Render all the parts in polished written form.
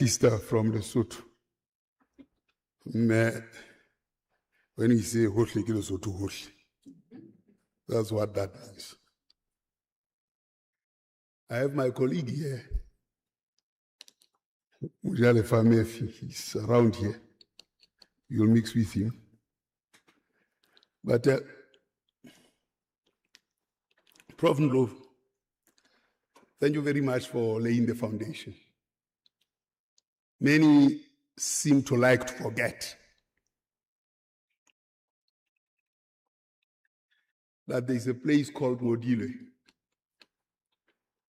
Sister from Lesotho. When you say Hohle, Lesotho Hohle, that's what that means. I have my colleague here, Mujale Famefi, he's around here. You'll mix with him. But Prof. Ndlovu, thank you very much for laying the foundation. Many seem to like to forget that there's a place called Ngodilwe.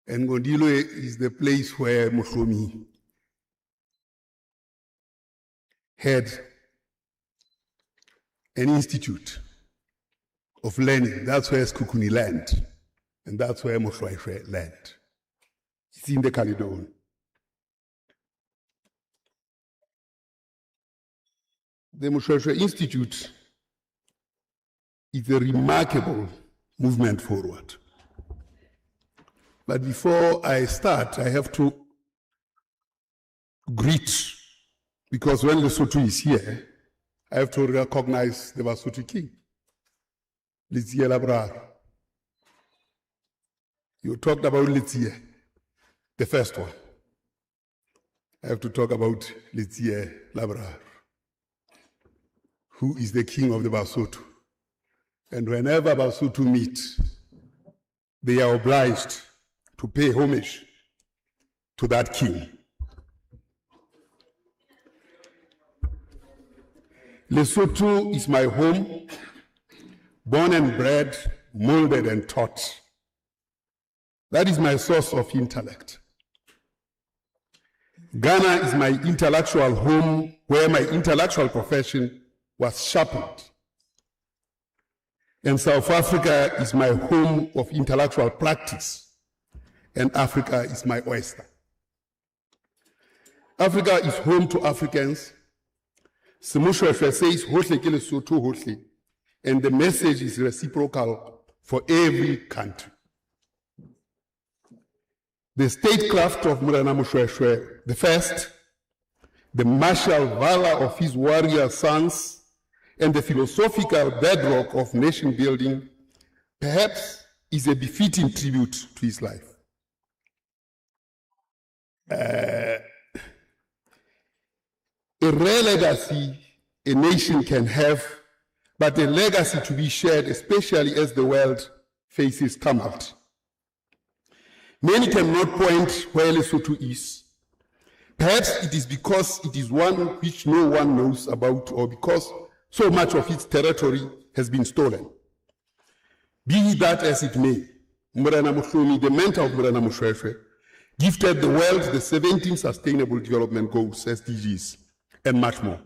And Ngodilwe is the place where Mohlomi had an institute of learning. That's where Skukuni land, and that's where MOSHOESHOE land. It's in the Caledon. The MOSHOESHOE Institute is a remarkable movement forward. But before I start, I have to greet, because when Lesotho is here, I have to recognize the Basotho king, Letsie Labrar. You talked about Letsie, the first one. I have to talk about Letsie Labrar, who is the king of the Basotho. And whenever Basotho meet, they are obliged to pay homage to that king. Lesotho is my home, born and bred, molded and taught. That is my source of intellect. Ghana is my intellectual home, where my intellectual profession was sharpened. And South Africa is my home of intellectual practice, and Africa is my oyster. Africa is home to Africans. SeMOSHOESHOE says, Hohle ke Lesotho Hohle, and the message is reciprocal for every country. The statecraft of Morena MOSHOESHOE, the first, the martial valor of his warrior sons, and the philosophical bedrock of nation building, perhaps is a befitting tribute to his life. A rare legacy a nation can have, but a legacy to be shared, especially as the world faces tumult. Many cannot point where Lesotho is. Perhaps it is because it is one which no one knows about, or because so much of its territory has been stolen. Be that as it may, Morena Mohlomi, the mentor of Morena MOSHOESHOE, gifted the world the 17 Sustainable Development Goals, SDGs, and much more.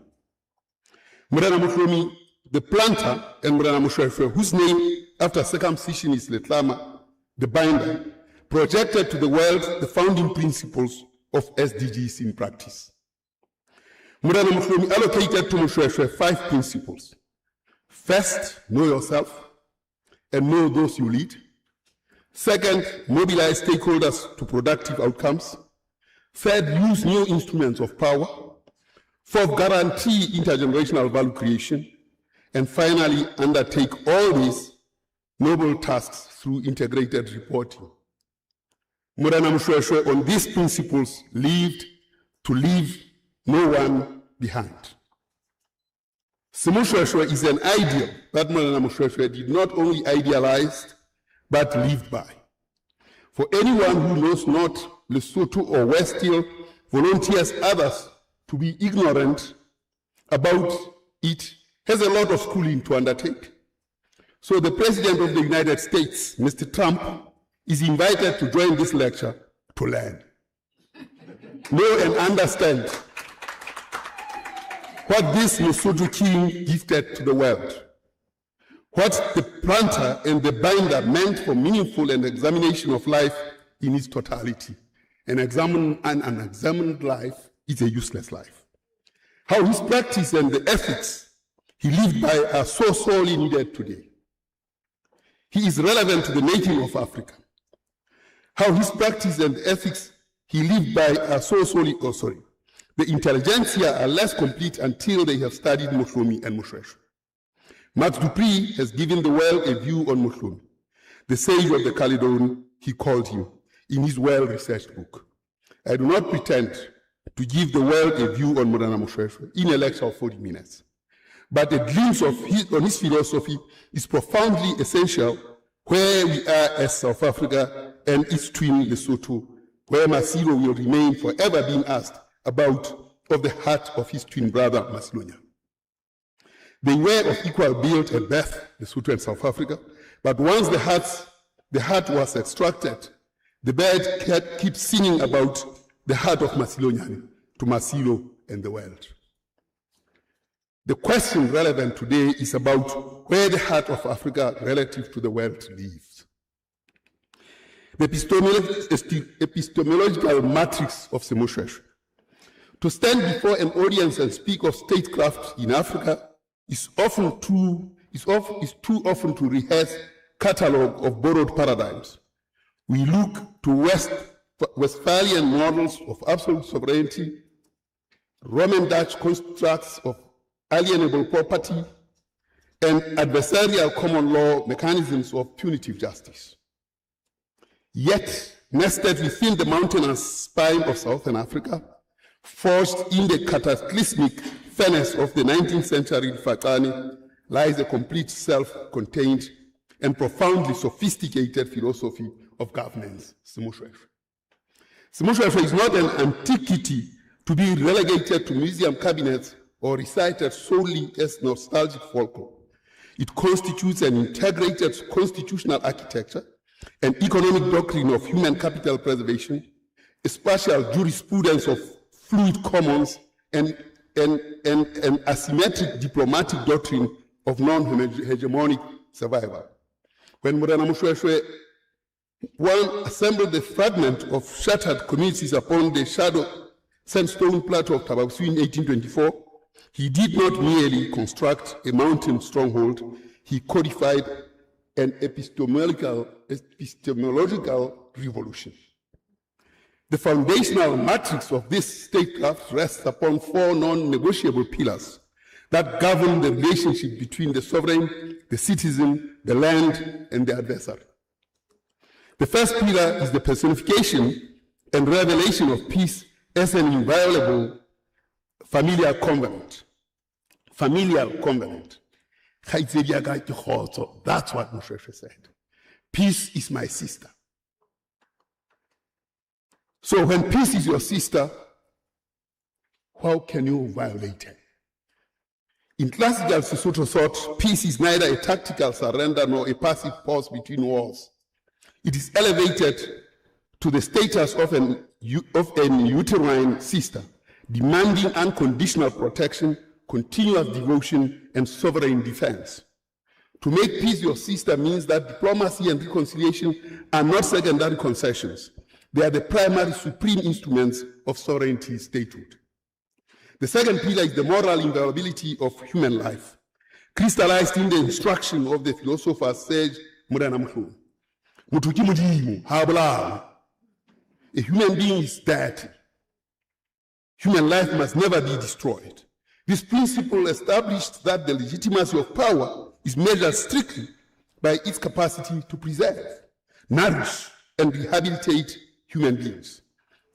Morena Mohlomi, the planter, and Morena MOSHOESHOE, whose name after circumcision is Letlama, the binder, projected to the world the founding principles of SDGs in practice. Morena Mohlomi allocated to MOSHOESHOE 5 principles. First, know yourself and know those you lead. Second, mobilize stakeholders to productive outcomes. Third, use new instruments of power. Fourth, guarantee intergenerational value creation. And finally, undertake all these noble tasks through integrated reporting. Morena MOSHOESHOE on these principles lived to leave no one behind. SeMOSHOESHOE is an ideal that Morena MOSHOESHOE did not only idealize, but lived by. For anyone who knows not Lesotho or West Hill, volunteers others to be ignorant about it, has a lot of schooling to undertake. So the President of the United States, Mr. Trump, is invited to join this lecture to learn, know and understand what this Lesotho king gifted to the world, what the planter and the binder meant for meaningful and examination of life in its totality. An unexamined life is a useless life. How his practice and the ethics he lived by are so sorely needed today. He is relevant to the making of Africa. How his practice and the ethics he lived by are so sorely, The intelligentsia are less complete until they have studied Mohlomi and MOSHOESHOE. Max Dupree has given the world a view on Mohlomi, the sage of the Caledon, he called him, in his well-researched book. I do not pretend to give the world a view on Morena MOSHOESHOE in a lecture of 40 minutes, but a glimpse of his philosophy is profoundly essential where we are as South Africa and its twin Lesotho, where Masilo will remain forever being asked about of the heart of his twin brother Masilonya. They were of equal build and birth, Lesotho and South Africa, but once the heart was extracted, the bird keeps singing about the heart of Masilonya to Masilo and the world. The question relevant today is about where the heart of Africa relative to the world lives. The epistemological matrix of SeMOSHOESHOE. To stand before an audience and speak of statecraft in Africa is too often to rehearse catalogue of borrowed paradigms. We look to Westphalian models of absolute sovereignty, Roman Dutch constructs of alienable property, and adversarial common law mechanisms of punitive justice. Yet, nested within the mountainous spine of Southern Africa, forged in the cataclysmic furnace of the 19th century Fakani, lies a complete self-contained and profoundly sophisticated philosophy of governance, SeMOSHOESHOE. SeMOSHOESHOE is not an antiquity to be relegated to museum cabinets or recited solely as nostalgic folklore. It constitutes an integrated constitutional architecture, an economic doctrine of human capital preservation, a spatial jurisprudence of fluid commons, and an asymmetric diplomatic doctrine of non-hegemonic survival. When Morena MOSHOESHOE one assembled the fragment of shattered communities upon the shadow sandstone plateau of Thabo in 1824, he did not merely construct a mountain stronghold, he codified an epistemological revolution. The foundational matrix of this statecraft rests upon four non-negotiable pillars that govern the relationship between the sovereign, the citizen, the land, and the adversary. The first pillar is the personification and revelation of peace as an inviolable familial covenant. Familial covenant. Khaitseli khotso. That's what MOSHOESHOE said. Peace is my sister. So when peace is your sister, how can you violate her? In classical Sesotho thought, peace is neither a tactical surrender nor a passive pause between wars. It is elevated to the status of an uterine sister, demanding unconditional protection, continuous devotion, and sovereign defense. To make peace your sister means that diplomacy and reconciliation are not secondary concessions. They are the primary supreme instruments of sovereignty statehood. The second pillar is the moral inviolability of human life, crystallized in the instruction of the philosopher sage Morena Mohlomi. A human being is dirty. Human life must never be destroyed. This principle established that the legitimacy of power is measured strictly by its capacity to preserve, nourish, and rehabilitate human beings.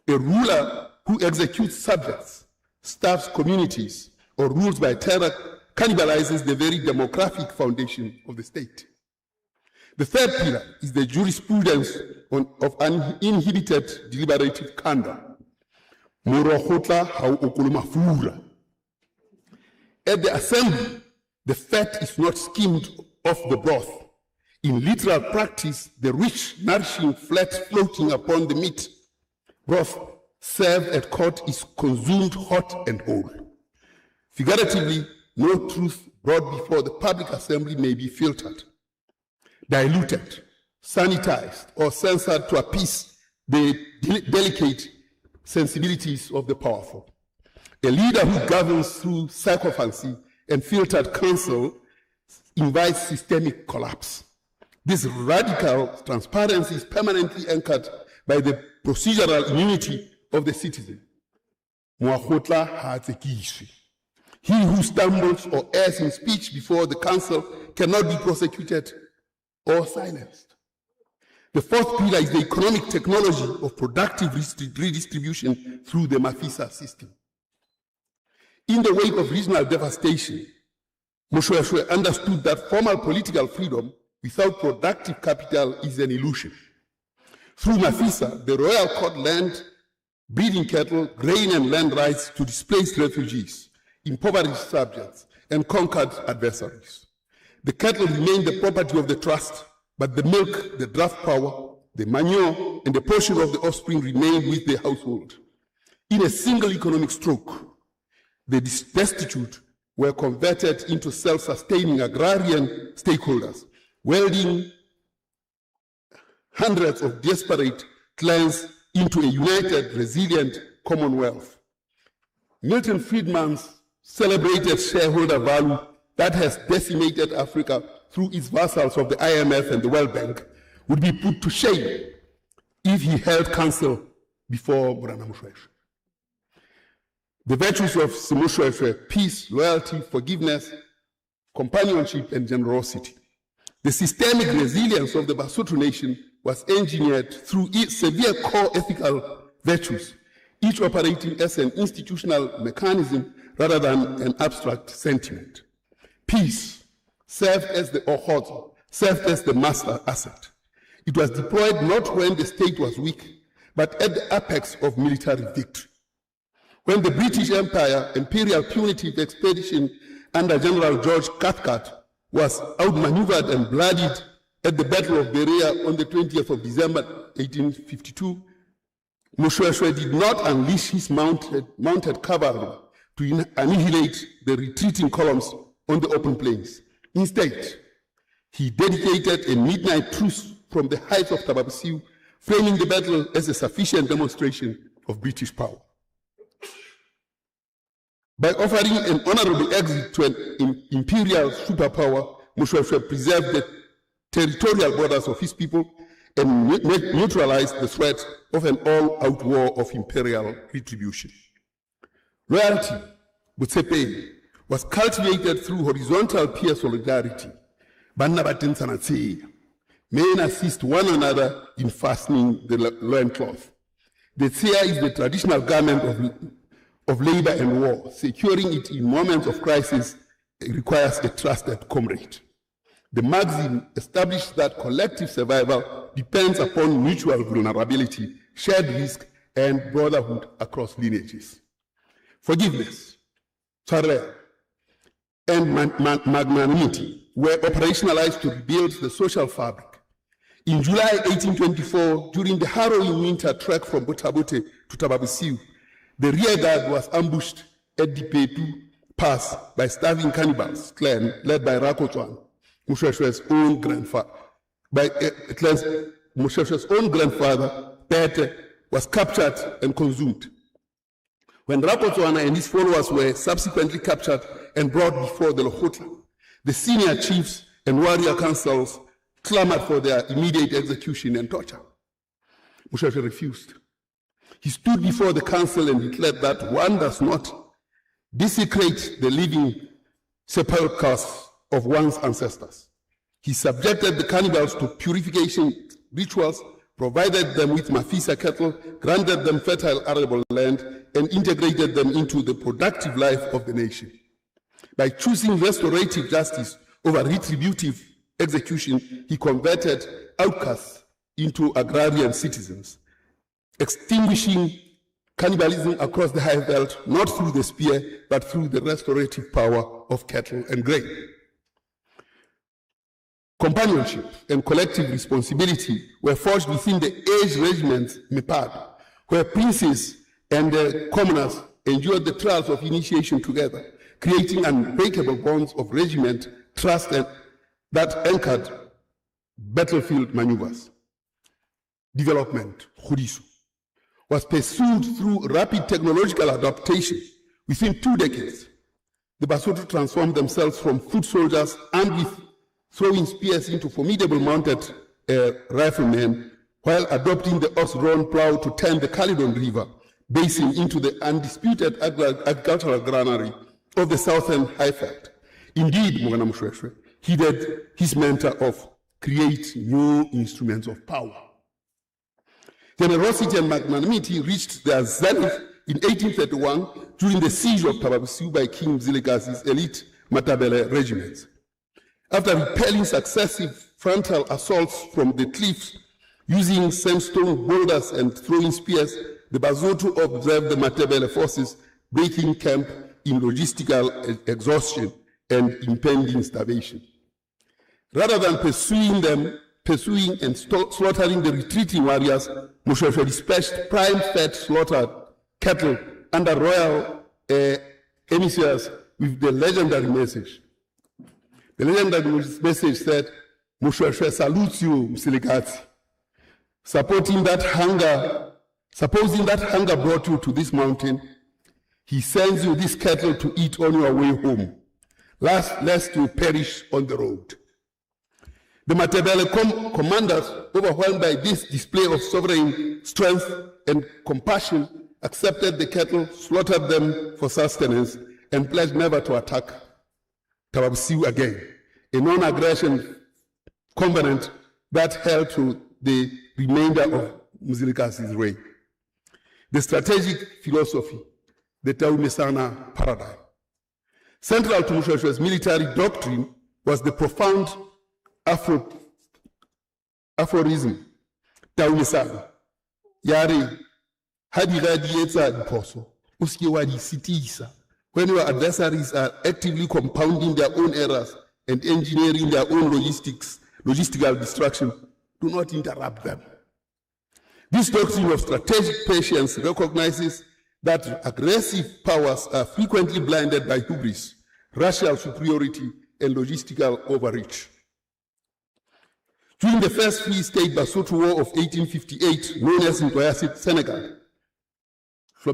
A ruler who executes subjects, starves communities, or rules by terror cannibalizes the very demographic foundation of the state. The third pillar is the jurisprudence of uninhibited deliberative candor. At the assembly, the fat is not skimmed off the broth. In literal practice, the rich, nourishing fat floating upon the meat broth served at court is consumed hot and whole. Figuratively, no truth brought before the public assembly may be filtered, diluted, sanitized, or censored to appease the delicate sensibilities of the powerful. A leader who governs through sycophancy and filtered counsel invites systemic collapse. This radical transparency is permanently anchored by the procedural immunity of the citizen. Moakgotla ha tsekiswe. He who stumbles or errs in speech before the council cannot be prosecuted or silenced. The fourth pillar is the economic technology of productive redistribution through the Mafisa system. In the wake of regional devastation, MOSHOESHOE understood that formal political freedom without productive capital is an illusion. Through Mafisa, the royal court lent breeding cattle, grain and land rights to displaced refugees, impoverished subjects, and conquered adversaries. The cattle remained the property of the trust, but the milk, the draft power, the manure, and the portion of the offspring remained with the household. In a single economic stroke, the destitute were converted into self-sustaining agrarian stakeholders, welding hundreds of disparate clans into a united, resilient commonwealth. Milton Friedman's celebrated shareholder value that has decimated Africa through its vassals of the IMF and the World Bank would be put to shame if he held counsel before Morena MOSHOESHOE. The virtues of SeMOSHOESHOE: peace, loyalty, forgiveness, companionship, and generosity. The systemic resilience of the Basotho nation was engineered through severe core ethical virtues, each operating as an institutional mechanism rather than an abstract sentiment. Peace served as the khotso, served as the master asset. It was deployed not when the state was weak, but at the apex of military victory. When the British Empire Imperial Punitive Expedition under General George Cathcart was outmaneuvered and bloodied at the Battle of Berea on the 20th of December 1852, MOSHOESHOE did not unleash his mounted cavalry to annihilate the retreating columns on the open plains. Instead, he dedicated a midnight truce from the heights of Thabo, framing the battle as a sufficient demonstration of British power. By offering an honorable exit to an imperial superpower, MOSHOESHOE preserved the territorial borders of his people and neutralized the threat of an all-out war of imperial retribution. Loyalty, Butsepe, was cultivated through horizontal peer solidarity. Men assist one another in fastening the loincloth. The tseya is the traditional garment of labor and war. Securing it in moments of crisis requires a trusted comrade. The maxim established that collective survival depends upon mutual vulnerability, shared risk, and brotherhood across lineages. Forgiveness, tshwarelo, and magnanimity were operationalized to rebuild the social fabric. In July 1824, during the harrowing winter trek from Botabute to Thabo, the rear guard was ambushed at the Petu Pass by starving cannibals clan led by Rakotswana, MOSHOESHOE's own grandfather. MOSHOESHOE's own grandfather, Pete, was captured and consumed. When Rakotswana and his followers were subsequently captured and brought before the Lehohla, the senior chiefs and warrior councils clamored for their immediate execution and torture. MOSHOESHOE refused. He stood before the council and declared that one does not desecrate the living sepulchres of one's ancestors. He subjected the cannibals to purification rituals, provided them with Mafisa cattle, granted them fertile arable land, and integrated them into the productive life of the nation. By choosing restorative justice over retributive execution, he converted outcasts into agrarian citizens, extinguishing cannibalism across the high veld, not through the spear, but through the restorative power of cattle and grain. Companionship and collective responsibility were forged within the age regiments MEPAD, where princes and the commoners endured the trials of initiation together, creating unbreakable bonds of regiment, trust, and that anchored battlefield maneuvers. Development, kgodiso, was pursued through rapid technological adaptation. Within 2 decades, the Basotho transformed themselves from foot soldiers armed with throwing spears into formidable mounted riflemen, while adopting the ox-drawn plow to turn the Caledon River, basin into the undisputed agricultural granary of the Southern Highveld. Indeed, Morena MOSHOESHOE heeded his mentor of create new instruments of power. Generosity and magnanimity reached their zenith in 1831 during the siege of Thabo by King Mzilikazi's elite Matabele regiments. After repelling successive frontal assaults from the cliffs, using sandstone boulders and throwing spears, the Basotho observed the Matabele forces breaking camp in logistical exhaustion and impending starvation. Rather than pursuing and slaughtering the retreating warriors, MOSHOESHOE dispatched prime-fed slaughtered cattle under royal emissaries with the legendary message. The legendary message said, MOSHOESHOE salutes you, Msilikatsi. Supposing that hunger brought you to this mountain, he sends you this cattle to eat on your way home, lest you perish on the road. The Matabele commanders, overwhelmed by this display of sovereign strength and compassion, accepted the cattle, slaughtered them for sustenance, and pledged never to attack Thabo again, a non-aggression covenant that held to the remainder of Mzilikazi's reign. The strategic philosophy, the Taumesana paradigm. Central to MOSHOESHOE's military doctrine was the profound aphorism, Taumesana, Yari, Hadiradietsa Diposo, Uskiwadi Sitisa. When your adversaries are actively compounding their own errors and engineering their own logistical destruction, do not interrupt them. This doctrine of strategic patience recognizes that aggressive powers are frequently blinded by hubris, racial superiority, and logistical overreach. During the First Free State Basotho War of 1858, known as Ntoyasit, Senegal, the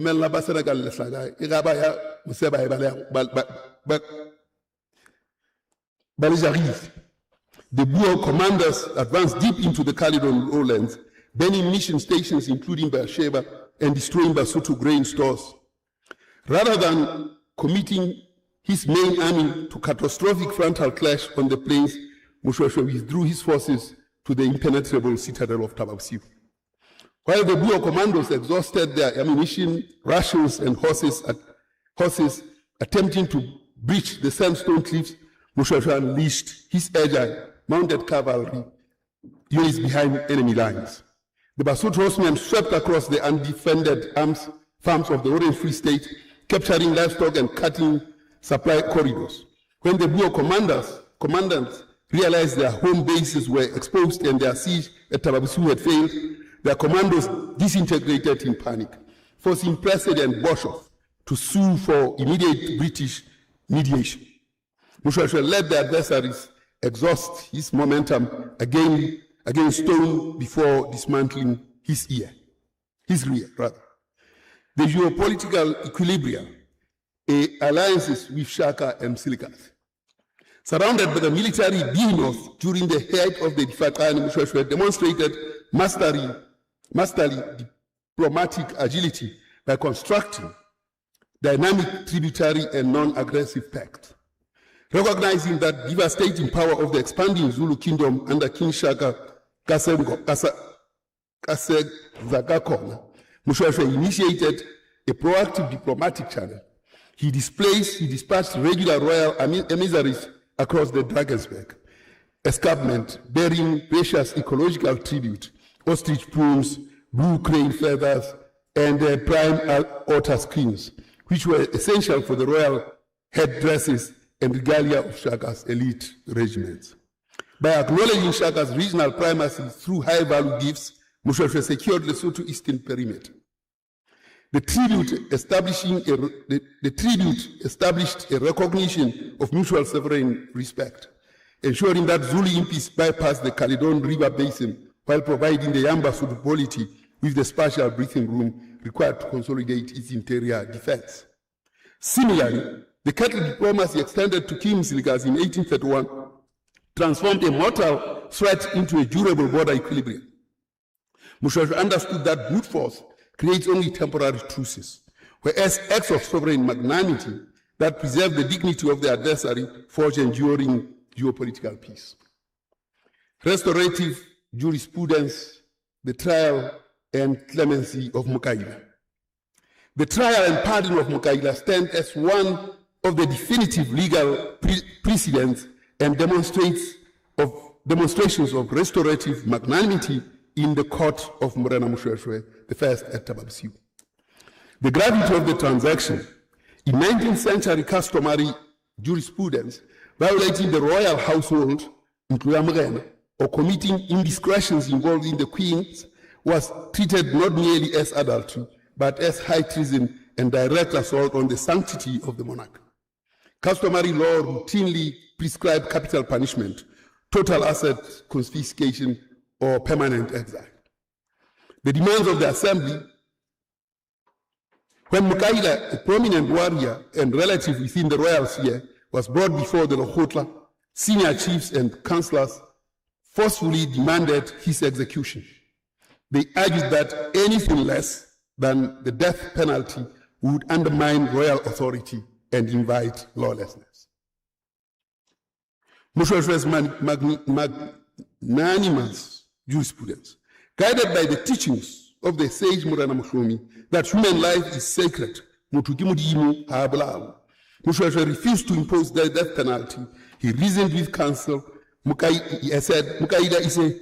Boer commanders advanced deep into the Caledon lowlands, burning mission stations including Beersheba and destroying Basotho grain stores. Rather than committing his main army to catastrophic frontal clash on the plains, MOSHOESHOE withdrew his forces to the impenetrable citadel of Thabo. While the Boer commandos exhausted their ammunition, rations, and horses attempting to breach the sandstone cliffs, MOSHOESHOE unleashed his agile mounted cavalry units behind enemy lines. The Basotho horsemen swept across the undefended farms of the Orange Free State, capturing livestock and cutting supply corridors. When the Boer commandants realized their home bases were exposed and their siege at Thabo had failed, their commandos disintegrated in panic, forcing President Boshoff to sue for immediate British mediation. MOSHOESHOE let the adversaries exhaust his momentum against stone before dismantling his rear. The geopolitical equilibria, alliances with Shaka and Mzilikazi. Surrounded by the military behemoth during the height of the Difatani, MOSHOESHOE demonstrated masterly diplomatic agility by constructing dynamic tributary and non-aggressive pact. Recognizing that devastating power of the expanding Zulu kingdom under King Shaka Kasegakona, MOSHOESHOE initiated a proactive diplomatic channel. He dispatched regular royal emissaries across the Drakensberg escarpment, bearing precious ecological tribute, ostrich plumes, blue crane feathers, and prime otter skins, which were essential for the royal headdresses and regalia of Shaka's elite regiments. By acknowledging Shaka's regional primacy through high-value gifts, MOSHOESHOE secured Lesotho Eastern perimeter. The tribute established a recognition of mutual sovereign respect, ensuring that Zulu impis bypassed the Caledon River Basin while providing the Yamba Sud polity with the spatial breathing room required to consolidate its interior defense. Similarly, the cattle diplomacy extended to King Mzilikazi in 1831 transformed a mortal threat into a durable border equilibrium. MOSHOESHOE understood that brute force creates only temporary truces, whereas acts of sovereign magnanimity that preserve the dignity of the adversary forge enduring geopolitical peace. Restorative jurisprudence, the trial and clemency of Mukaila. The trial and pardon of Mukaila stand as one of the definitive legal precedents and demonstrations of restorative magnanimity in the court of Morena MOSHOESHOE, the first at Thabo. The gravity of the transaction in 19th century customary jurisprudence violating the royal household, including Morena, or committing indiscretions involving the queens was treated not merely as adultery, but as high treason and direct assault on the sanctity of the monarch. Customary law routinely prescribed capital punishment, total asset confiscation, or permanent exile. The demands of the assembly, when Mukaila, a prominent warrior and relative within the royal sphere, was brought before the Lehohla, senior chiefs and councillors forcefully demanded his execution. They argued that anything less than the death penalty would undermine royal authority and invite lawlessness. MOSHOESHOE's magnanimous jurisprudence, guided by the teachings of the sage Morena Mohlomi that human life is sacred, MOSHOESHOE refused to impose the death penalty. He reasoned with counsel. He said, Mukaila is a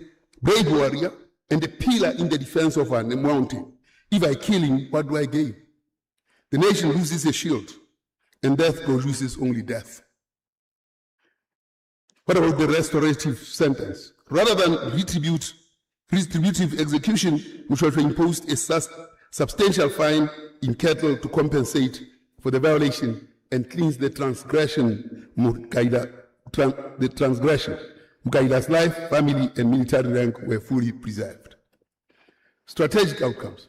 brave warrior and a pillar in the defense of a mountain. If I kill him, what do I gain? The nation loses a shield, and death produces only death. What about the restorative sentence? Rather than retributive execution, MOSHOESHOE imposed a substantial fine in cattle to compensate for the violation and cleanse the transgression. Mukaila's life, family, and military rank were fully preserved. Strategic outcomes.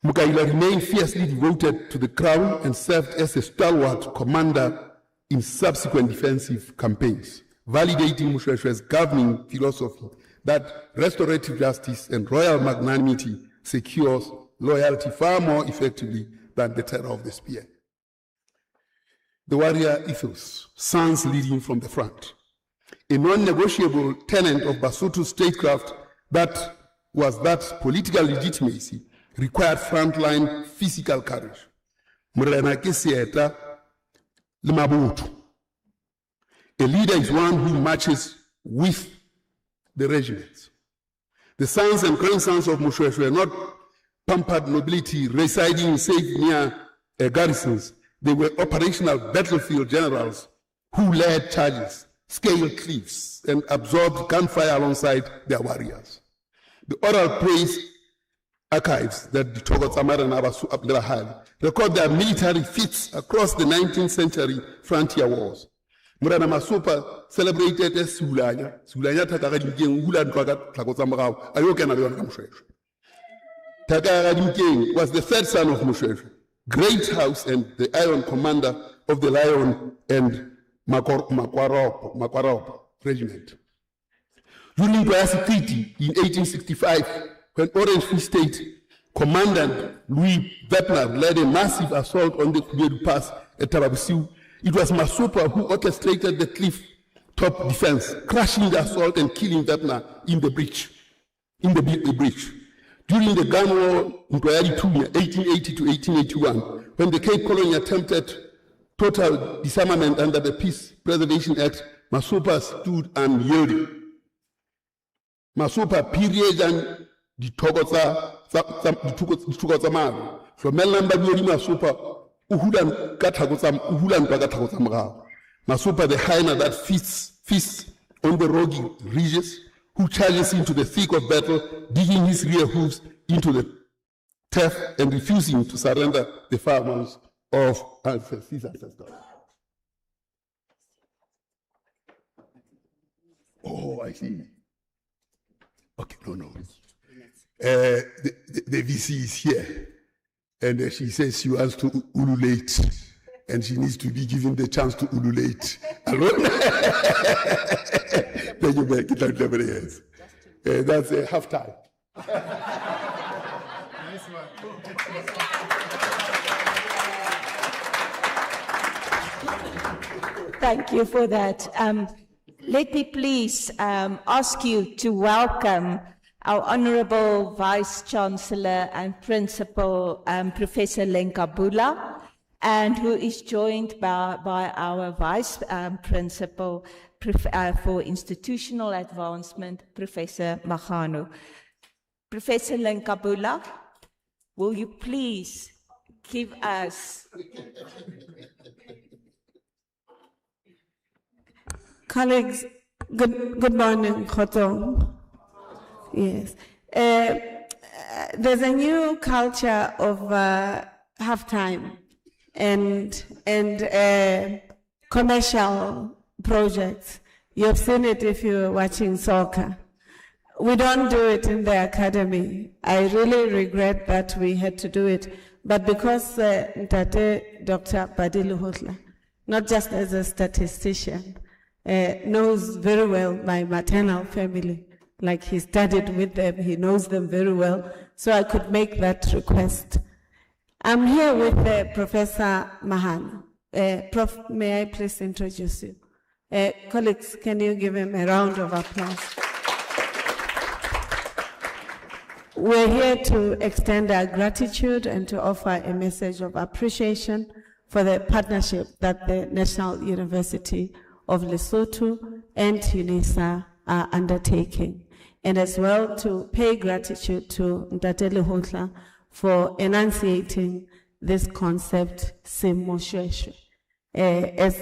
Mukaila remained fiercely devoted to the crown and served as a stalwart commander in subsequent defensive campaigns, validating MOSHOESHOE's governing philosophy that restorative justice and royal magnanimity secures loyalty far more effectively than the terror of the spear. The warrior ethos, sons leading from the front. A non-negotiable tenet of Basotho's statecraft that was that political legitimacy required frontline physical courage. Morena Kesieta Lemabutu. A leader is one who marches with the regiments. The sons and grandsons of MOSHOESHOE were not pampered nobility residing safe near garrisons. They were operational battlefield generals who led charges, scaled cliffs, and absorbed gunfire alongside their warriors. The oral praise archives that the Togotsamara and Abasu Abdelahali record their military feats across the 19th century frontier wars. Morena Masupa celebrated as Sulanya. Sulanya Takaradimking, Ulan Togotsamara, Ayokan MOSHOESHOE. Takaradimking was the third son of MOSHOESHOE, Great House and the Iron Commander of the Lion and Makwarop Regiment. During Boyasi Treaty in 1865, when Orange Free State Commandant Louis Wepner led a massive assault on the Kubedu Pass at Thabo, it was Masupa who orchestrated the cliff-top defense, crashing the assault and killing Wepner in the breach. During the gun war in 1880 to 1881, when the Cape Colony attempted total disarmament under the Peace Preservation Act, Masupa stood unyielding. Masupa period and the Togotsamaro. From Melamba Masupa, Uhulan Pagatakotsamra. Masupa, the hyena that feasts on the rocky ridges, who charges into the thick of battle, digging his rear hooves into the turf and refusing to surrender the farmlands of his ancestors. Oh, I see. Okay, no. The VC is here, and she says she wants to ululate, and she needs to be given the chance to ululate. Thank you, Mbeki. That's half time. Thank you for that. Let me please ask you to welcome our Honorable Vice-Chancellor and Principal, Professor Lenkabula, and who is joined by our Vice Principal for Institutional Advancement, Professor Magano. Professor Lenkabula, will you please give us... Colleagues, good morning, khotso. Yes. There's a new culture of halftime and commercial projects. You've seen it if you're watching soccer. We don't do it in the academy. I really regret that we had to do it. But because Dr. Pali Lehohla, not just as a statistician, knows very well my maternal family. Like he studied with them, he knows them very well, so I could make that request. I'm here with Professor Mahano. Prof, may I please introduce you? Colleagues, can you give him a round of applause? We're here to extend our gratitude and to offer a message of appreciation for the partnership that the National University of Lesotho and UNISA are undertaking, and as well to pay gratitude to Ntate Lehohla for enunciating this concept, SeMOSHOESHOE, as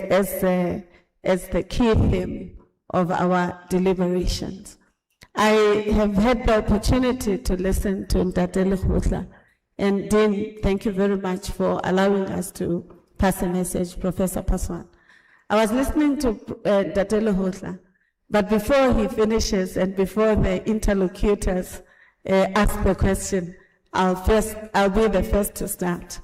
the key theme of our deliberations. I have had the opportunity to listen to Ntate Lehohla, and Dean, thank you very much for allowing us to pass a message, Professor Paswan. I was listening to Ntate Lehohla, but before he finishes and before the interlocutors ask the question, I'll be the first to start.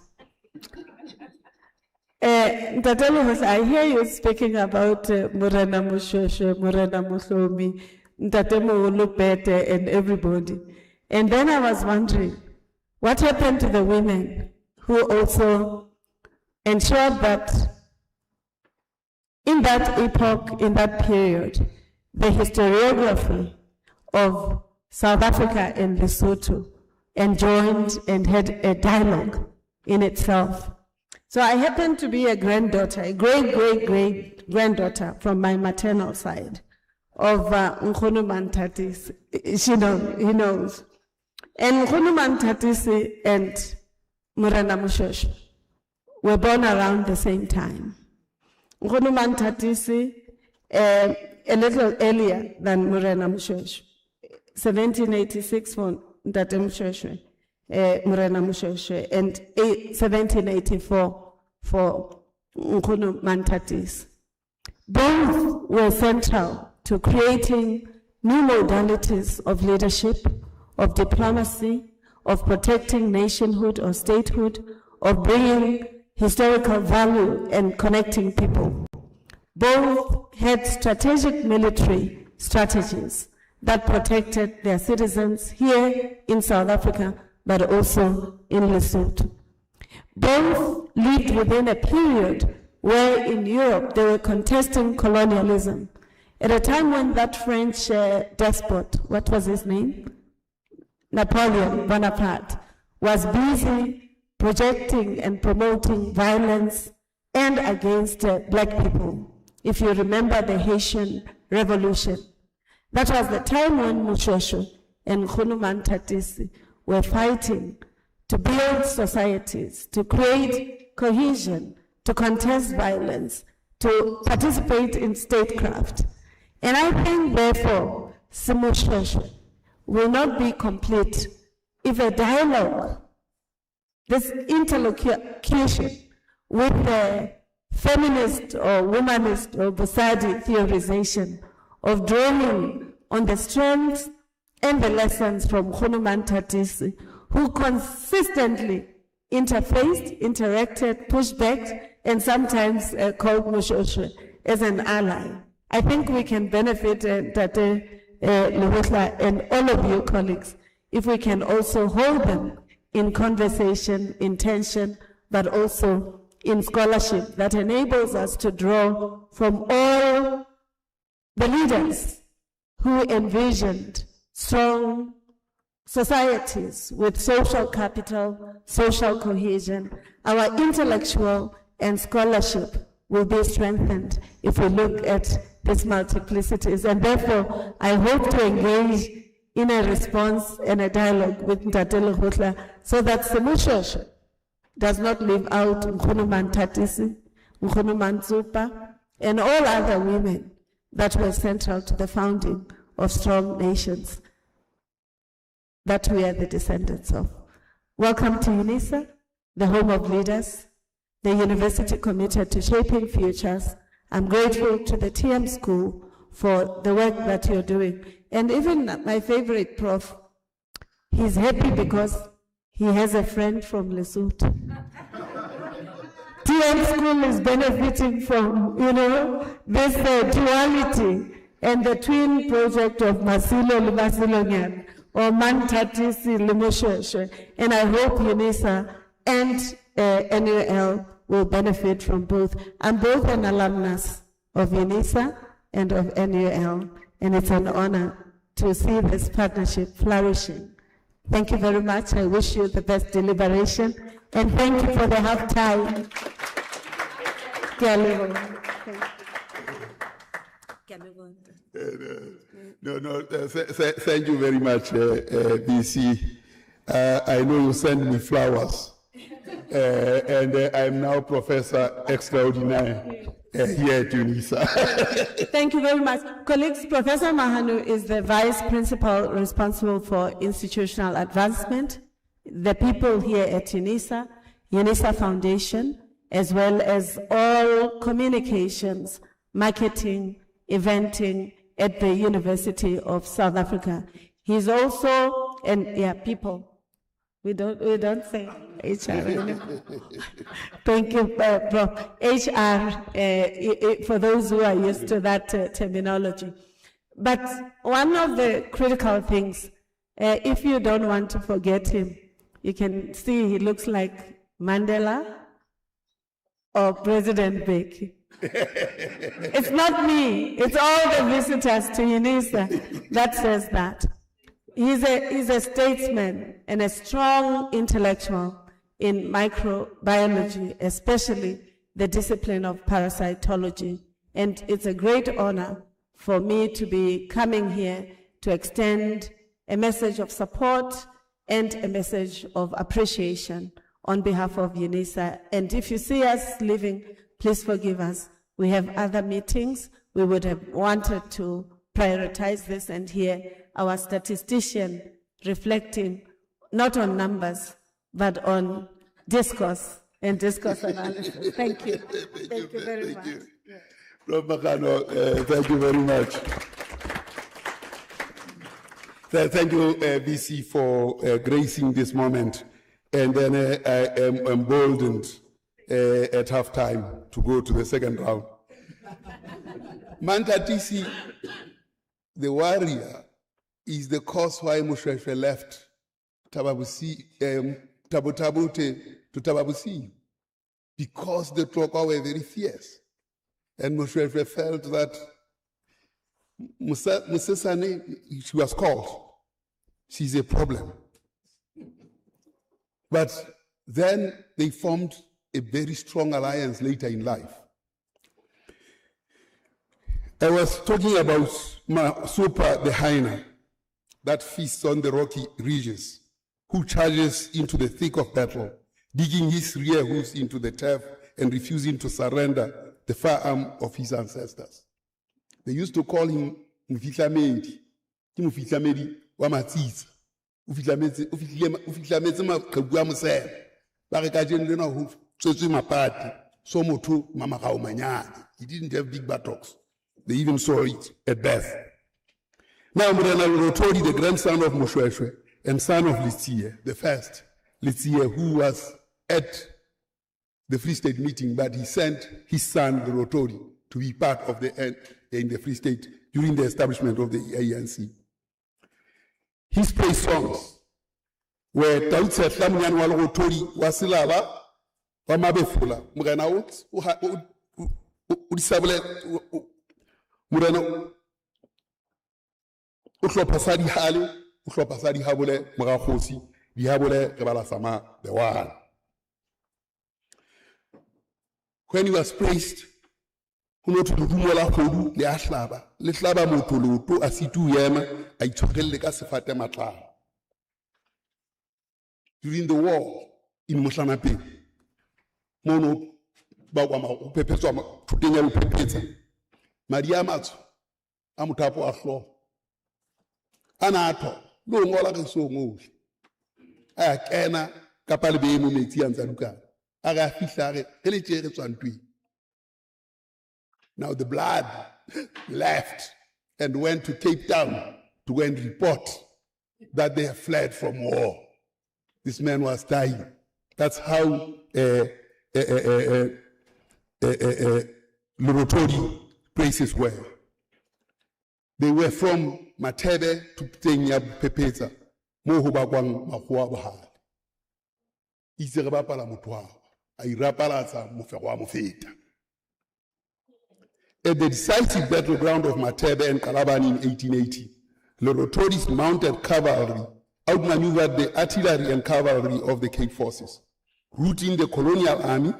Ntate Lehohla, I hear you speaking about Morena MOSHOESHOE, Morena Mohlomi, Ntate Mohlomi, and everybody. And then I was wondering, what happened to the women who also ensured that in that epoch, in that period, the historiography of South Africa and Lesotho enjoined and had a dialogue in itself. So I happen to be a granddaughter, a great-great-great-granddaughter from my maternal side of Nkgono Mantatisi. He knows. And Nkgono Mantatisi and Morena MOSHOESHOE were born around the same time. Nkgono Mantatisi, a little earlier than Morena MOSHOESHOE, 1786 for Ntate MOSHOESHOE, Morena MOSHOESHOE, and 1784 for Nkgono Mantatisi. Both were central to creating new modalities of leadership, of diplomacy, of protecting nationhood or statehood, of bringing historical value and connecting people. Both had strategic military strategies that protected their citizens here in South Africa, but also in Lesotho. Both lived within a period where in Europe they were contesting colonialism. At a time when that French despot, what was his name? Napoleon Bonaparte, was busy projecting and promoting violence and against black people. If you remember the Haitian Revolution, that was the time when MOSHOESHOE and Nkgono Mantatisi were fighting to build societies, to create cohesion, to contest violence, to participate in statecraft. And I think, therefore, SeMOSHOESHOE will not be complete if a dialogue, this interlocution with the feminist or womanist or Bosadi theorization of drawing on the strengths and the lessons from Nkgono Mantatisi, who consistently interfaced, interacted, pushed back, and sometimes called MOSHOESHOE as an ally. I think we can benefit Ntate Lehohla and all of you colleagues if we can also hold them in conversation, in tension, but also in scholarship that enables us to draw from all the leaders who envisioned strong societies with social capital, social cohesion. Our intellectual and scholarship will be strengthened if we look at these multiplicities. And therefore, I hope to engage in a response and a dialogue with Pali Lehohla so that SeMOSHOESHOE does not leave out Nkgono Mantatisi, Nkgono Mantsupa, and all other women that were central to the founding of strong nations that we are the descendants of. Welcome to UNISA, the home of leaders, the university committed to shaping futures. I'm grateful to the TM School for the work that you're doing. And even my favorite prof, he's happy because he has a friend from Lesotho. TM School is benefiting from, this duality and the twin project of Masilo Libasilonyan or Mantatisi SeMOSHOESHOE. And I hope UNISA and NUL will benefit from both. I'm both an alumnus of UNISA and of NUL, and it's an honor to see this partnership flourishing. Thank you very much. I wish you the best deliberation, and thank you for the half-time. Thank you very much, BC. I know you send me flowers, and I'm now Professor Extraordinaire here at UNISA. Thank you very much. Colleagues, Professor Mahanu is the Vice Principal responsible for institutional advancement, the people here at UNISA, UNISA Foundation, as well as all communications, marketing, eventing at the University of South Africa. He's also, people. We don't say HR. Thank you, Prof. HR, for those who are used to that terminology. But one of the critical things, if you don't want to forget him, you can see he looks like Mandela or President Mbeki. It's not me, it's all the visitors to UNISA that says that. He's a statesman and a strong intellectual in microbiology, especially the discipline of parasitology. And it's a great honor for me to be coming here to extend a message of support and a message of appreciation on behalf of UNISA. And if you see us leaving, please forgive us. We have other meetings. We would have wanted to prioritize this and hear our statistician reflecting not on numbers, but on discourse and discourse analysis. Thank you. Thank you very much. Prof. Makano, thank you very much. Thank you, BC, for gracing this moment. And then I am emboldened at halftime to go to the second round. Mantatisi, the warrior, is the cause why Moshoeshoe left Tababusi, Tabotabote to Tababusi, because the Troka were very fierce. And Moshoeshoe felt that Musesane, she was called, she's a problem. But then they formed a very strong alliance later in life. I was talking about Super the hyena that feasts on the rocky ridges, who charges into the thick of battle, digging his rear hoofs into the turf and refusing to surrender the firearm of his ancestors. They used to call him Mufihlamedi, Mufihlamedi wa Matsitsa, Ufihlamedi Makagua Musel, Barikajen Lena Hoof, Sosu Mapati, Somotu Mamakao Manyani. He didn't have big buttocks. They even saw it at birth. Now, Morena Mohlomi, the grandson of Moshoeshoe and son of Litsie, the first Litsie, who was at the Free State meeting, but he sent his son, the Rotori, to be part of in the Free State during the establishment of the ANC. His praise songs were Tautse Flamyan wal Rotori Wasilala, wa mabefula Morena o disabole Morena o hlopha sa dihale o hlopha sa dihabole moragosi dihabole re bala sama the one. When he was praised, le hlaba motho leoto a situ yema a itshwarelle ka sefate matlalo. During the war in Moshanapeng, mono ba kwa o pepetswa thuteng ya upepetsa madi a matso a mothapo a hlo ana atho lo ngola ke so ngole a kena ka pale be mo metsi a ntsa lukana a ga fihla re ele tjere tswantwi. Now the blood left and went to Cape Town to go and report that they have fled from war. This man was dying. That's how laboratory places were. They were from Matebe to Tenya Pepeta, Mohubakwang Mahua Bahal. Iserabapala Mutwa, Irapalaza Mufewa Mufeta. At the decisive battleground of Matebe and Calaban in 1880, Lorotoris mounted cavalry outmaneuvered the artillery and cavalry of the Cape forces, routing the colonial army,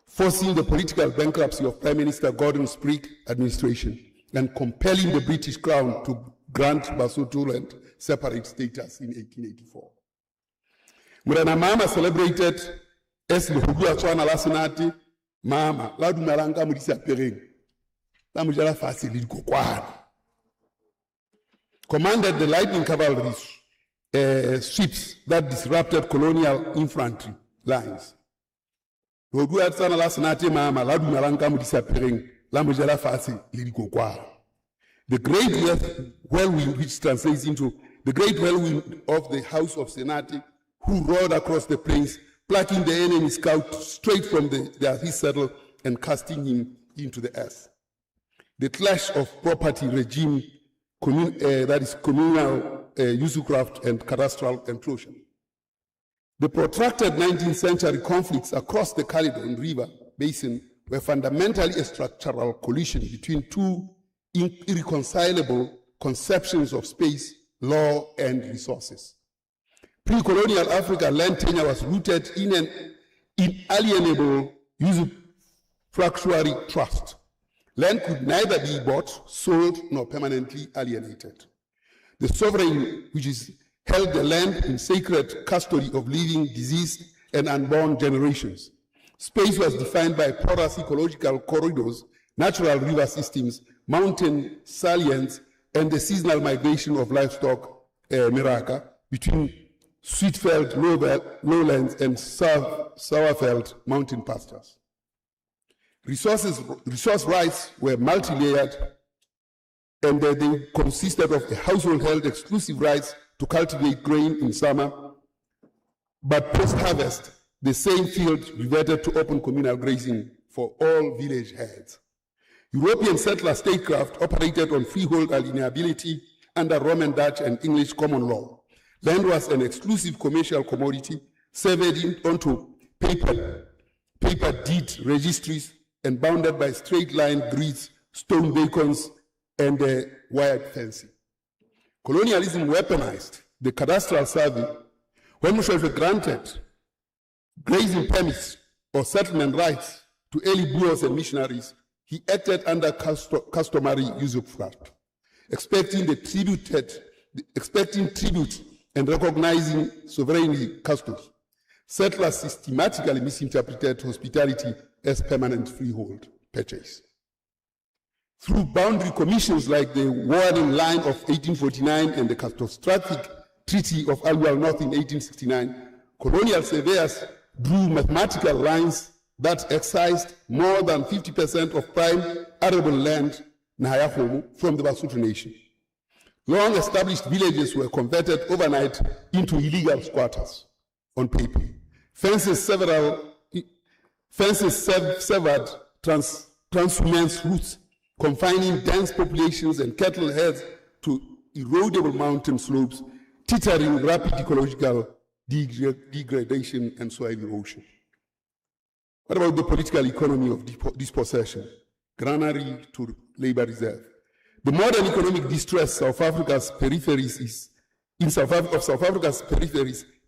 forcing the political bankruptcy of Prime Minister Gordon Sprigg administration, and compelling the British Crown to grant Basotho separate status in 1884. Morena Mama celebrated as Lehohla Tswana la Senate, Mama, la dumelanga modisa pereng, la mojala fatshe le dikokwana. Commanded the lightning cavalry sweeps that disrupted colonial infantry lines. Lehohla Tswana la Senate, Mama, la dumelanga modisa pereng, la mojala fatshe le dikokwana. The great whirlwind, which translates into the great whirlwind of the House of Senate, who roared across the plains, plucking the enemy scout straight from his saddle and casting him into the earth. The clash of property regime, that is communal usufruct and cadastral enclosure. The protracted 19th century conflicts across the Caledon River Basin were fundamentally a structural collision between two irreconcilable conceptions of space, law, and resources. Pre-colonial Africa land tenure was rooted in an inalienable usufructuary trust. Land could neither be bought, sold, nor permanently alienated. The sovereign, which held the land in sacred custody of living, diseased, and unborn generations. Space was defined by porous ecological corridors, natural river systems, mountain salients, and the seasonal migration of livestock, Miraka, between sweet-felt lowlands and sour-felt mountain pastures. Resource rights were multi-layered, and they consisted of the household-held exclusive rights to cultivate grain in summer, but post-harvest, the same field reverted to open communal grazing for all village heads. European settler statecraft operated on freehold alienability under Roman, Dutch, and English common law. Land was an exclusive commercial commodity, severed onto paper deed registries, and bounded by straight-line grids, stone bacons, and wired fencing. Colonialism weaponized the cadastral survey. When MOSHOESHOE granted grazing permits or settlement rights to early Boers and missionaries, he acted under customary usufruct, expecting tribute and recognizing sovereignty custody. Settlers systematically misinterpreted hospitality as permanent freehold purchase. Through boundary commissions like the Warring Line of 1849 and the catastrophic Treaty of Allual North in 1869, colonial surveyors drew mathematical lines that excised more than 50% of prime arable land from the Basotho nation. Long-established villages were converted overnight into illegal squatters on paper. Fences severed transhumance routes, confining dense populations and cattle herds to erodible mountain slopes, teetering rapid ecological degradation and soil erosion. What about the political economy of dispossession? Granary to labor reserve. The modern economic distress of South Africa's peripheries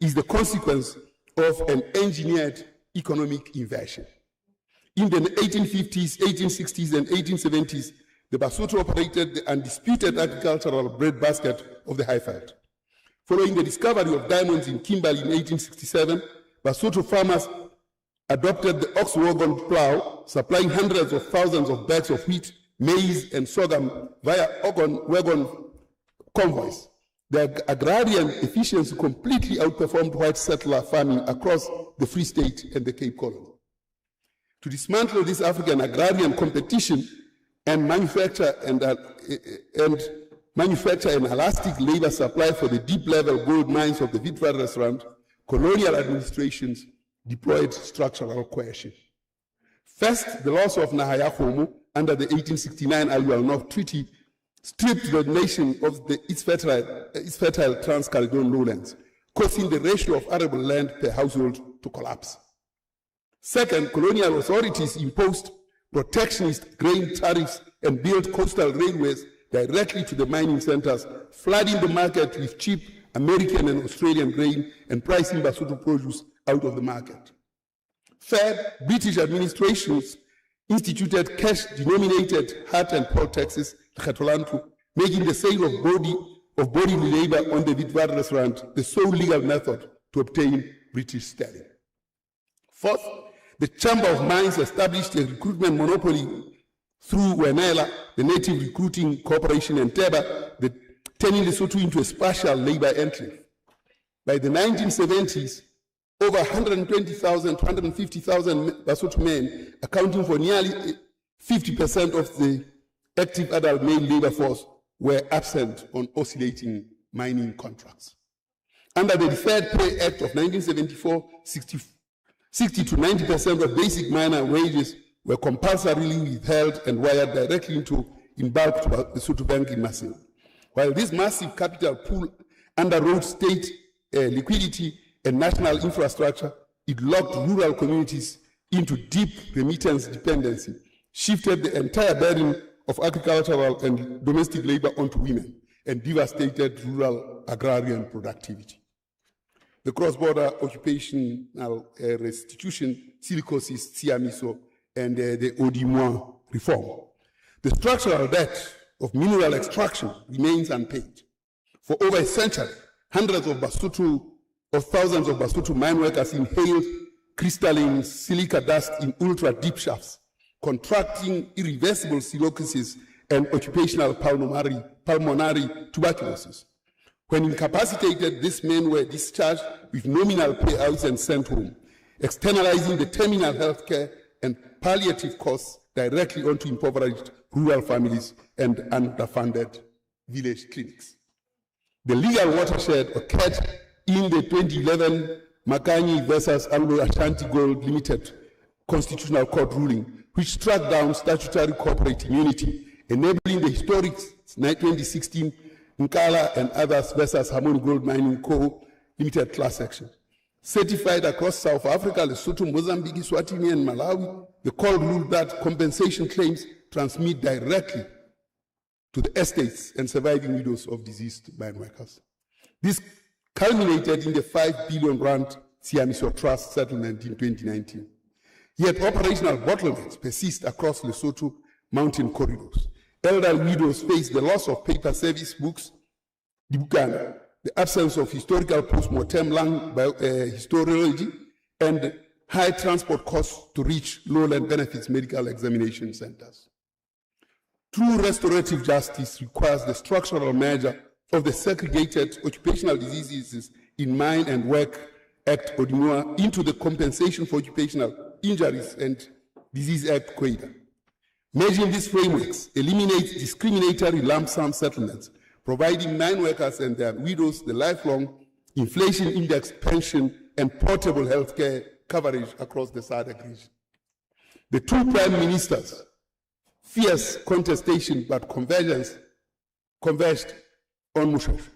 is the consequence of an engineered economic inversion. In the 1850s, 1860s, and 1870s, the Basotho operated the undisputed agricultural breadbasket of the Highveld. Following the discovery of diamonds in Kimberley in 1867, Basotho farmers adopted the ox wagon plow, supplying hundreds of thousands of bags of wheat, maize, and sorghum via wagon convoys. The agrarian efficiency completely outperformed white settler farming across the Free State and the Cape Colony. To dismantle this African agrarian competition and manufacture an elastic labor supply for the deep-level gold mines of the Witwatersrand, colonial administrations deployed structural coercion. First, the loss of Nahayahomo under the 1869 Annual North Treaty stripped the nation of its fertile Trans-Caledonian lowlands, causing the ratio of arable land per household to collapse. Second, colonial authorities imposed protectionist grain tariffs and built coastal railways directly to the mining centers, flooding the market with cheap American and Australian grain and pricing Basotho produce out of the market. Third, British administrations instituted cash-denominated hut and poll taxes, making the sale of bodily labor on the Witwatersrand the sole legal method to obtain British sterling. Fourth, the Chamber of Mines established a recruitment monopoly through Wenela, the Native Recruiting Corporation, and Teba, turning Lesotho into a spatial labor enclave. By the 1970s, over 120,000 to 150,000 Basotho men, accounting for nearly 50% of the active adult male labor force, were absent on oscillating mining contracts. Under the Deferred Pay Act of 1974, 60 to 90% of basic miner wages were compulsorily withheld and wired directly in bulk to the Lesotho Bank in Maseru. While this massive capital pool underwrote state liquidity and national infrastructure, it locked rural communities into deep remittance dependency, shifted the entire burden of agricultural and domestic labor onto women, and devastated rural agrarian productivity. The cross-border occupational restitution, silicosis, SeMOSHOESHOE, and the Odimois reform. The structural debt of mineral extraction remains unpaid. For over a century, thousands of Basotho mine workers inhaled crystalline silica dust in ultra-deep shafts, contracting irreversible silicosis and occupational pulmonary tuberculosis. When incapacitated, these men were discharged with nominal payouts and sent home, externalizing the terminal health care and palliative costs directly onto impoverished rural families and underfunded village clinics. The legal watershed occurred in the 2011 Makanyi versus Anglo-Ashanti Gold Limited Constitutional Court ruling, which struck down statutory corporate immunity, enabling the historic 2016 Nkala and others versus Harmony Gold Mining Co. Limited class action. Certified across South Africa, Lesotho, Mozambique, Swatini, and Malawi, the court ruled that compensation claims transmit directly to the estates and surviving widows of deceased mine workers. This culminated in the 5 billion rand SeMOSHOESHOE Trust settlement in 2019. Yet operational bottlenecks persist across Lesotho mountain corridors. Elderly widows face the loss of paper service books, the absence of historical post-mortem lung historiology, and high transport costs to reach lowland benefits medical examination centers. True restorative justice requires the structural merger of the segregated occupational diseases in Mine and Work Act Odimois into the Compensation for Occupational Injuries and Disease Act COIDA. Merging these frameworks eliminates discriminatory lump sum settlements, providing mine workers and their widows the lifelong inflation-indexed pension and portable healthcare coverage across the SADC region. The two prime ministers, fierce contestation but converged on Moshoeshoe,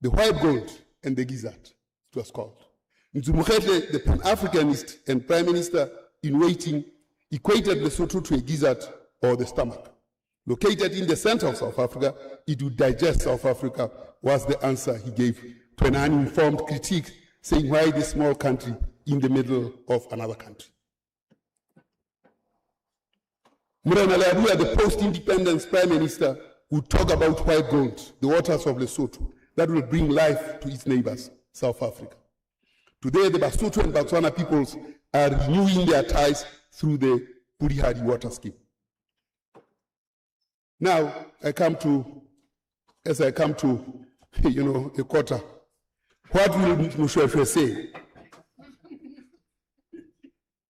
the white gold and the gizzard, it was called. Mzumukhetle, the Pan-Africanist and Prime Minister in waiting equated Lesotho to a gizzard or the stomach. Located in the center of South Africa, it would digest South Africa, was the answer he gave to an uninformed critique saying, why this small country in the middle of another country? Morena Mohlomi, the post-independence prime minister, would talk about white gold, the waters of Lesotho, that will bring life to its neighbors, South Africa. Today, the Basotho and Botswana peoples are renewing their ties through the Purihari water scheme. Now, as I come to, a quarter, what will Mohlomi say?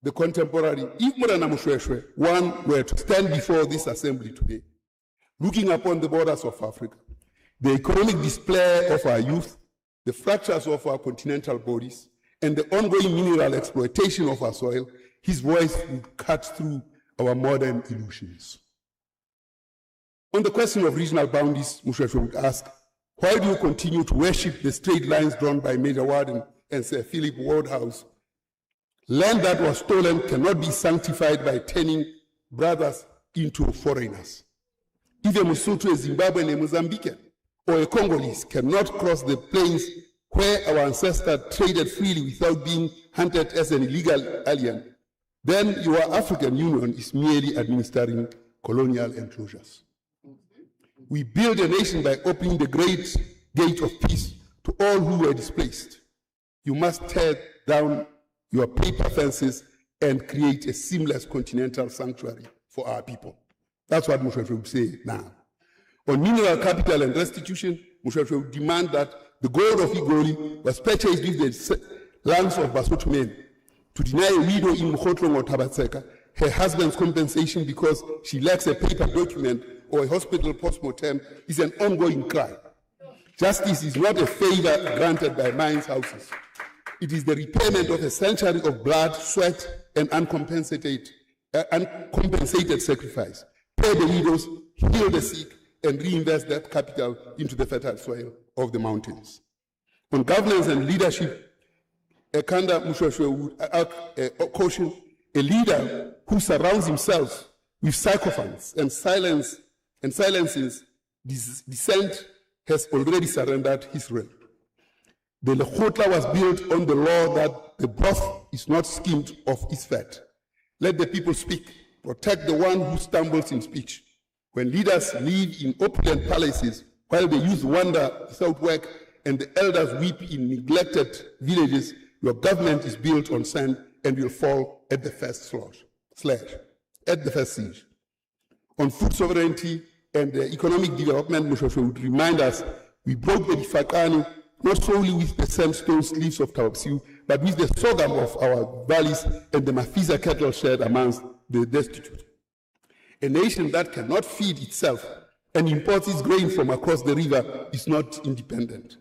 The contemporary, if Morena Mohlomi, one were to stand before this assembly today, looking upon the borders of Africa, the economic display of our youth, the fractures of our continental bodies, and the ongoing mineral exploitation of our soil, his voice would cut through our modern illusions. On the question of regional boundaries, Mohlomi would ask, why do you continue to worship the straight lines drawn by Major Warden and Sir Philip Wardhouse? Land that was stolen cannot be sanctified by turning brothers into foreigners. If a Mosotho, a Zimbabwean, a Mozambican, or a Congolese cannot cross the plains where our ancestors traded freely without being hunted as an illegal alien, then your African Union is merely administering colonial enclosures. We build a nation by opening the great gate of peace to all who were displaced. You must tear down your paper fences and create a seamless continental sanctuary for our people. That's what Mohlomi would say now. On mineral capital and restitution, Mohlomi would demand that the gold of Igoli was purchased with the lands of Basotho men to deny a widow in Mokhotlong or Tabatseka her husband's compensation because she lacks a paper document or a hospital postmortem is an ongoing crime. Justice is not a favor granted by men's houses. It is the repayment of a century of blood, sweat, and uncompensated sacrifice. Pay the widows, heal the sick, and reinvest that capital into the fertile soil of the mountains. On governance and leadership, Ekanda Mohlomi would caution a leader who surrounds himself with sycophants and silences dissent has already surrendered his realm. The Lehohla was built on the law that the broth is not skimmed of its fat. Let the people speak. Protect the one who stumbles in speech. When leaders live in opulent palaces while the youth wander without work and the elders weep in neglected villages, your government is built on sand and will fall at the first siege. On food sovereignty and economic development, Mohlomi would remind us we broke the Difakani not solely with the sandstone leaves of Taopsiu, but with the sorghum of our valleys and the Mafisa cattle shared amongst the destitute. A nation that cannot feed itself and imports its grain from across the river is not independent.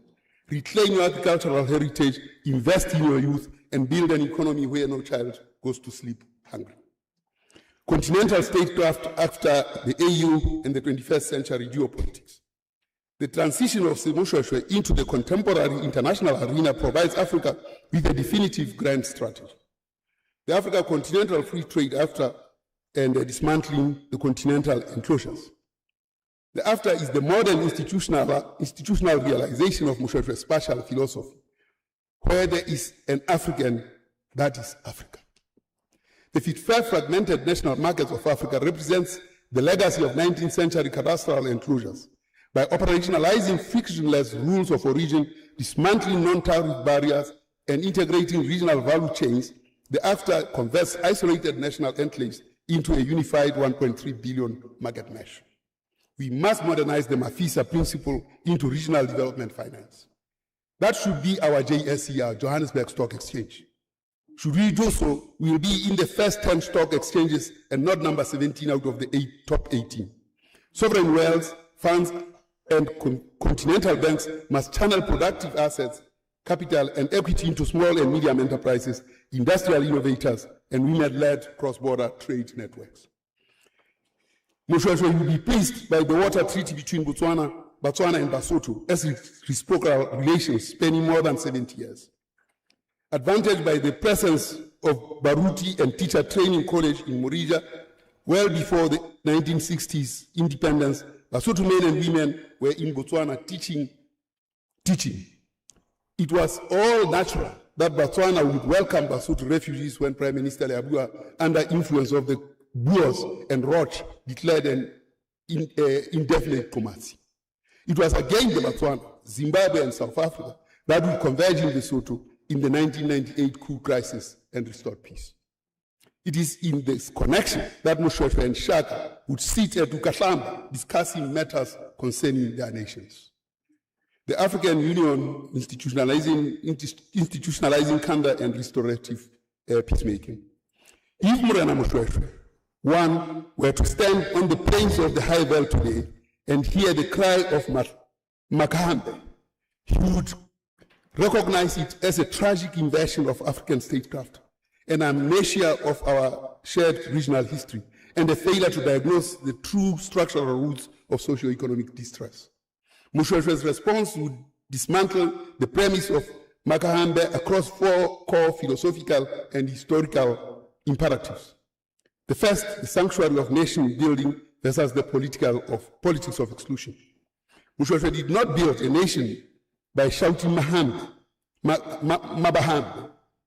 Reclaim your agricultural heritage, invest in your youth, and build an economy where no child goes to sleep hungry. Continental statecraft after the AU and the 21st century geopolitics. The transition of SeMOSHOESHOE into the contemporary international arena provides Africa with a definitive grand strategy. The Africa Continental Free Trade after and dismantling the continental enclosures. The after is the modern institutional realization of Mohlomi's spatial philosophy, where there is an African, that is Africa. The 55 fragmented national markets of Africa represents the legacy of 19th century cadastral enclosures. By operationalizing frictionless rules of origin, dismantling non-tariff barriers, and integrating regional value chains, the AFTA converts isolated national enclaves into a unified 1.3 billion market mesh. We must modernize the Mafisa principle into regional development finance. That should be our JSE, Johannesburg Stock Exchange. Should we do so, we will be in the first 10 stock exchanges and not number 17 out of the top 18. Sovereign wealth, funds, and continental banks must channel productive assets, capital, and equity into small and medium enterprises, industrial innovators, and women-led cross-border trade networks. Mohlomi will be pleased by the water treaty between Botswana and Basotho as reciprocal relations spanning more than 70 years. Advantaged by the presence of Baruti and Teacher Training College in Morija, well before the 1960s independence, Basotho men and women were in Botswana teaching. It was all natural that Botswana would welcome Basotho refugees when Prime Minister Leabua, under influence of the Boers and Roch, declared an indefinite clemency. It was again the Botswana, Zimbabwe, and South Africa that would converge in Lesotho in the 1998 coup crisis and restored peace. It is in this connection that Moshweshwe and Shaka would sit at Ukahlamba discussing matters concerning their nations. The African Union institutionalizing Kanda and restorative peacemaking. If Morena Mohlomi, one, were to stand on the plains of the High Veld today and hear the cry of Makahambe, he would recognize it as a tragic inversion of African statecraft, an amnesia of our shared regional history, and a failure to diagnose the true structural roots of socio-economic distress. Mohlomi's response would dismantle the premise of Makahambe across four core philosophical and historical imperatives. The first, the sanctuary of nation building versus the politics of exclusion. Mohlomi did not build a nation by shouting Mabahambe.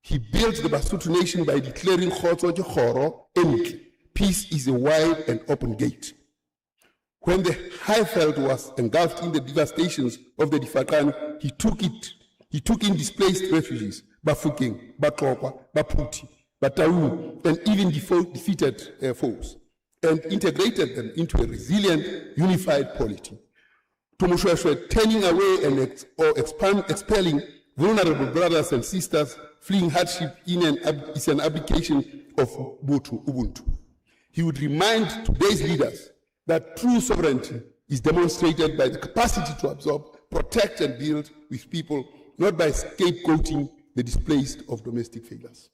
He built the Basotho nation by declaring khotso ke khoro entle. Peace is a wide and open gate. When the High Veld was engulfed in the devastations of the Difakani, he took in displaced refugees, Bafokeng, Batlokwa, Baputi, Bataung, and even defeated foes, and integrated them into a resilient, unified polity. To Mohlomi, turning away and expelling vulnerable brothers and sisters fleeing hardship is an abdication of Ubuntu. He would remind today's leaders that true sovereignty is demonstrated by the capacity to absorb, protect, and build with people, not by scapegoating the displaced of domestic failures.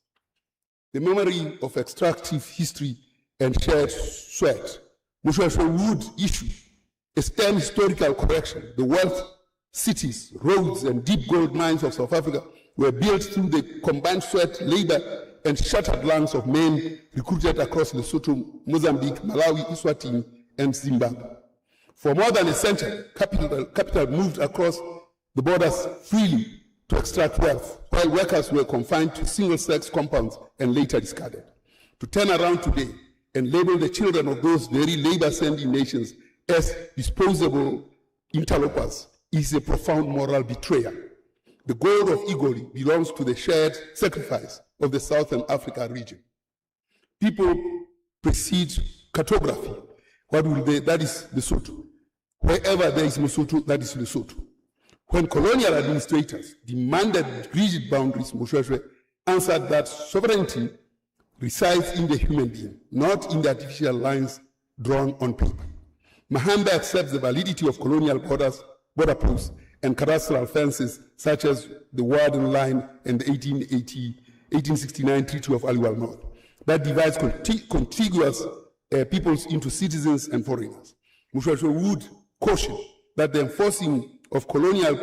The memory of extractive history and shared sweat, Mohlomi would issue a stern historical correction. The wealth, cities, roads, and deep gold mines of South Africa were built through the combined sweat, labor, and shattered lungs of men recruited across Lesotho, Mozambique, Malawi, Eswatini, and Zimbabwe. For more than a century, capital moved across the borders freely to extract wealth, while workers were confined to single-sex compounds and later discarded. To turn around today and label the children of those very labor-sending nations as disposable interlopers is a profound moral betrayal. The gold of Igoli belongs to the shared sacrifice of the Southern Africa region. People precede cartography. What will they? That is Lesotho. Wherever there is Lesotho, that is Lesotho. When colonial administrators demanded rigid boundaries, Mohlomi answered that sovereignty resides in the human being, not in the artificial lines drawn on paper. Mahambe accepts the validity of colonial border posts, and cadastral fences such as the Warden Line and the 1869 Treaty of Aliwal North that divides contiguous peoples into citizens and foreigners. Mohlomi would caution that the enforcing of colonial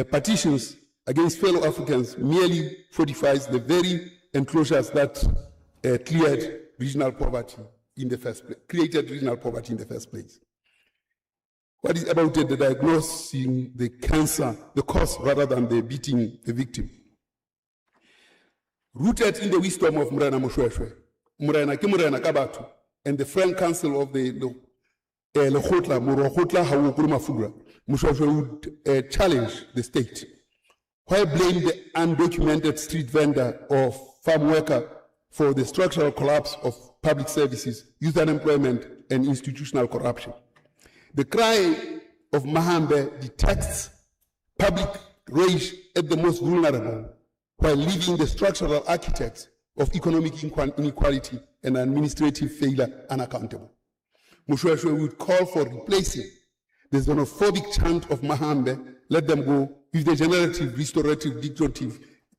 partitions against fellow Africans merely fortifies the very enclosures that created regional poverty in the first place. What is about it, the diagnosing the cancer, the cause, rather than the beating the victim? Rooted in the wisdom of Morena Mohlomi, Morena Kabatu, and the Frank Council of the Lehohla, Mohlomi would challenge the state. Why blame the undocumented street vendor or farm worker for the structural collapse of public services, youth unemployment, and institutional corruption? The cry of Mahambe detects public rage at the most vulnerable, while leaving the structural architects of economic inequality and administrative failure unaccountable. Mohlomi would call for replacing the xenophobic chant of Mahambe, let them go, with the generative, restorative,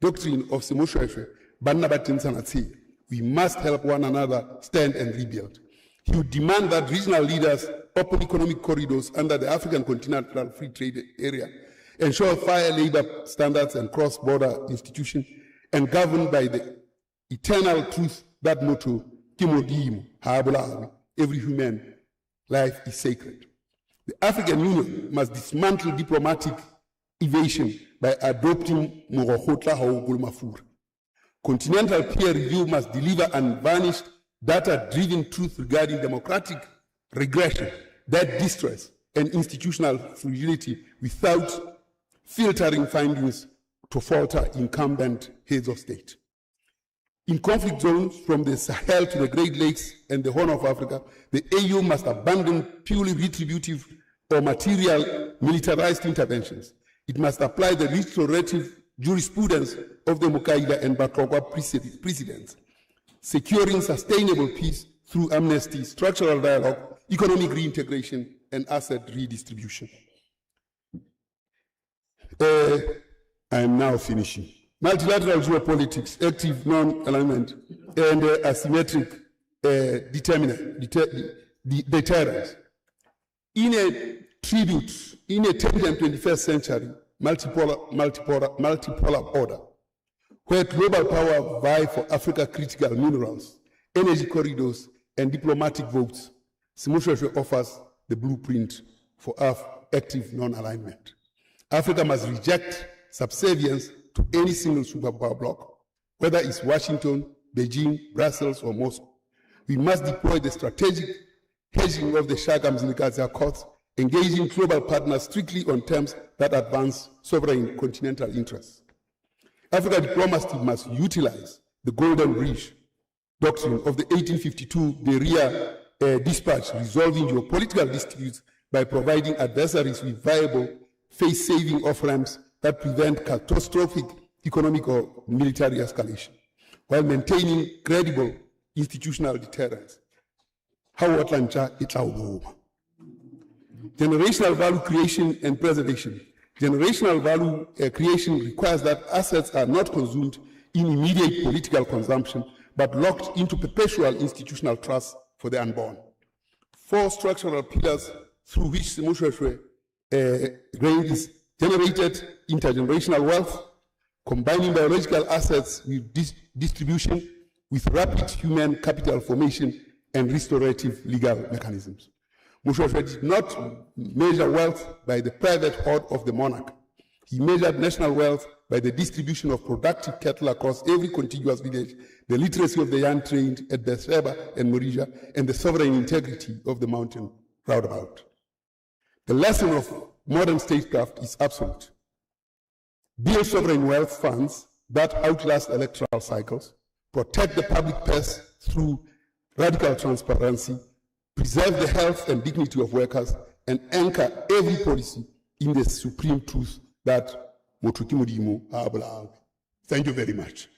doctrine of SeMOSHOESHOE, Banna Batinsanatsi. We must help one another stand and rebuild. He would demand that regional leaders open economic corridors under the African Continental Free Trade Area, ensure fair labor standards and cross-border institutions, and govern by the eternal truth, that motto, Kimodimo, Haabulawi, every human life is sacred. The African Union must dismantle diplomatic evasion by adopting Morokotla Haugulmafur. Continental peer review must deliver unvarnished, data-driven truth regarding democratic regression, that distress, and institutional fragility without filtering findings to falter incumbent heads of state. In conflict zones from the Sahel to the Great Lakes and the Horn of Africa, the AU must abandon purely retributive or material militarized interventions. It must apply the restorative jurisprudence of the Mukaida and Bakokwa precedents, securing sustainable peace through amnesty, structural dialogue, economic reintegration, and asset redistribution. I am now finishing. Multilateral geopolitics, active non-alignment, and asymmetric deterrence. In a tribute, in a 20th and 21st century multipolar order, where global power vie for Africa critical minerals, energy corridors, and diplomatic votes, SeMOSHOESHOE offers the blueprint for active non-alignment. Africa must reject subservience to any single superpower bloc, whether it's Washington, Beijing, Brussels, or Moscow. We must deploy the strategic hedging of the Shaka Mzilikazi Accords, engaging global partners strictly on terms that advance sovereign continental interests. African diplomacy must utilize the Golden Bridge doctrine of the 1852 Beria dispatch, resolving geopolitical disputes by providing adversaries with viable face-saving off-ramps that prevent catastrophic economic or military escalation, while maintaining credible institutional deterrence. Generational value creation and preservation. Generational value creation requires that assets are not consumed in immediate political consumption, but locked into perpetual institutional trust for the unborn. 4 structural pillars through which SeMOSHOESHOE is generated intergenerational wealth, combining biological assets with distribution, with rapid human capital formation and restorative legal mechanisms. MOSHOESHOE did not measure wealth by the private hoard of the monarch. He measured national wealth by the distribution of productive cattle across every contiguous village, the literacy of the young trained at Beersheba and Morija, and the sovereign integrity of the mountain roundabout. The lesson of modern statecraft is absolute. Build sovereign wealth funds that outlast electoral cycles, protect the public purse through radical transparency, preserve the health and dignity of workers, and anchor every policy in the supreme truth that Thank you very much.